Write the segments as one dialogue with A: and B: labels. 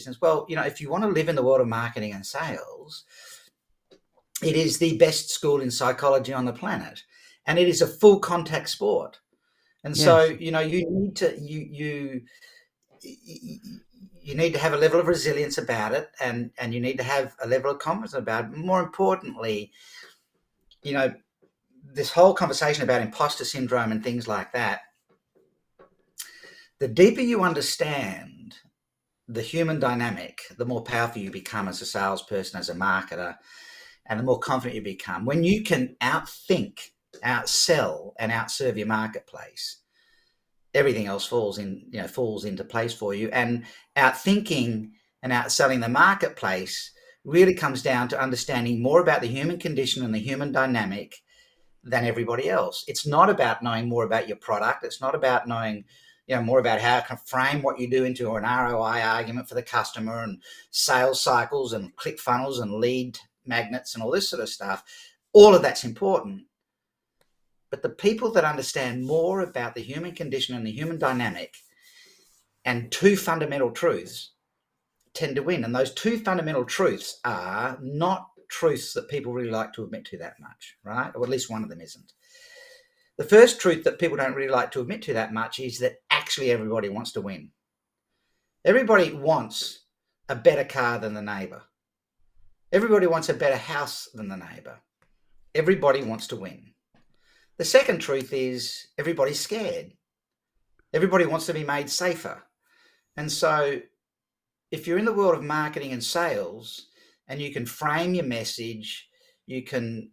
A: business? Well, if you want to live in the world of marketing and sales, it is the best school in psychology on the planet, and it is a full contact sport. And so, you need to you need to have a level of resilience about it, and you need to have a level of confidence about it. More importantly, this whole conversation about imposter syndrome and things like that, the deeper you understand the human dynamic, the more powerful you become as a salesperson, as a marketer, and the more confident you become. When you can outthink, outsell, and outserve your marketplace, everything else falls into place for you. And outthinking and outselling the marketplace really comes down to understanding more about the human condition and the human dynamic than everybody else. It's not about knowing more about your product. It's not about knowing more about how to frame what you do into an ROI argument for the customer, and sales cycles and click funnels and lead magnets and all this sort of stuff. All of that's important. But the people that understand more about the human condition and the human dynamic and two fundamental truths tend to win. And those two fundamental truths are not truths that people really like to admit to that much, right? Or at least one of them isn't. The first truth that people don't really like to admit to that much is that actually everybody wants to win. Everybody wants a better car than the neighbor. Everybody wants a better house than the neighbor. Everybody wants to win. The second truth is everybody's scared. Everybody wants to be made safer. And so if you're in the world of marketing and sales and you can frame your message, you can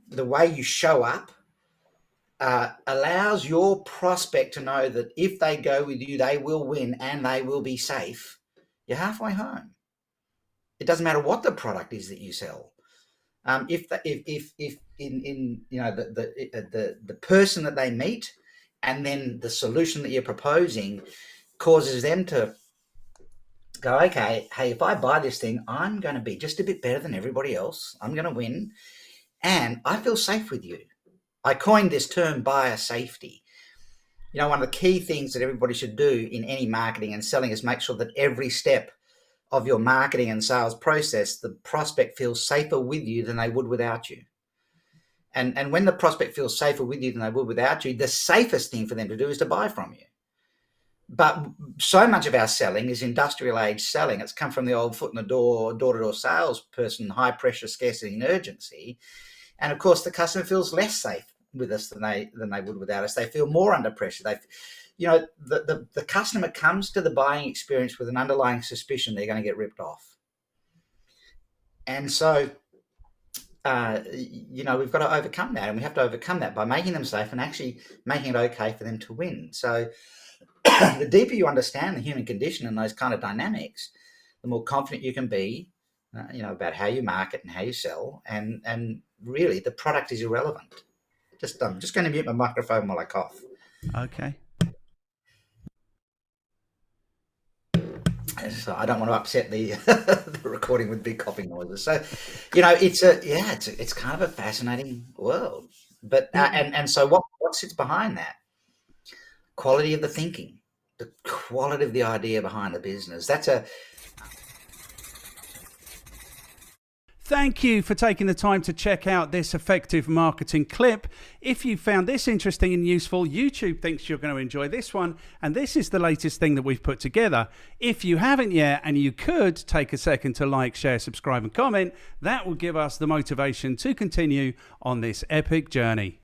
A: the way you show up allows your prospect to know that if they go with you, they will win and they will be safe. You're halfway home. It doesn't matter what the product is that you sell. If the person that they meet and then the solution that you're proposing causes them to go, okay, hey, if I buy this thing, I'm going to be just a bit better than everybody else. I'm going to win, and I feel safe with you. I coined this term buyer safety. One of the key things that everybody should do in any marketing and selling is make sure that every step of your marketing and sales process, the prospect feels safer with you than they would without you. And when the prospect feels safer with you than they would without you, the safest thing for them to do is to buy from you. But so much of our selling is industrial age selling. It's come from the old foot in the door, door-to-door salesperson, high pressure, scarcity, and urgency. And of course, the customer feels less safe with us than they would without us. They feel more under pressure. The customer comes to the buying experience with an underlying suspicion they're going to get ripped off. And so, we've got to overcome that, and we have to overcome that by making them safe and actually making it okay for them to win. So the deeper you understand the human condition and those kind of dynamics, the more confident you can be, about how you market and how you sell, and really the product is irrelevant. I'm just going to mute my microphone while I cough.
B: Okay.
A: So I don't want to upset the recording with big coughing noises. So, it's kind of a fascinating world. But and so what sits behind that? Quality of the thinking, the quality of the idea behind the business.
B: Thank you for taking the time to check out this effective marketing clip. If you found this interesting and useful, YouTube thinks you're going to enjoy this one, and this is the latest thing that we've put together. If you haven't yet, and you could take a second to like, share, subscribe, and comment, that will give us the motivation to continue on this epic journey.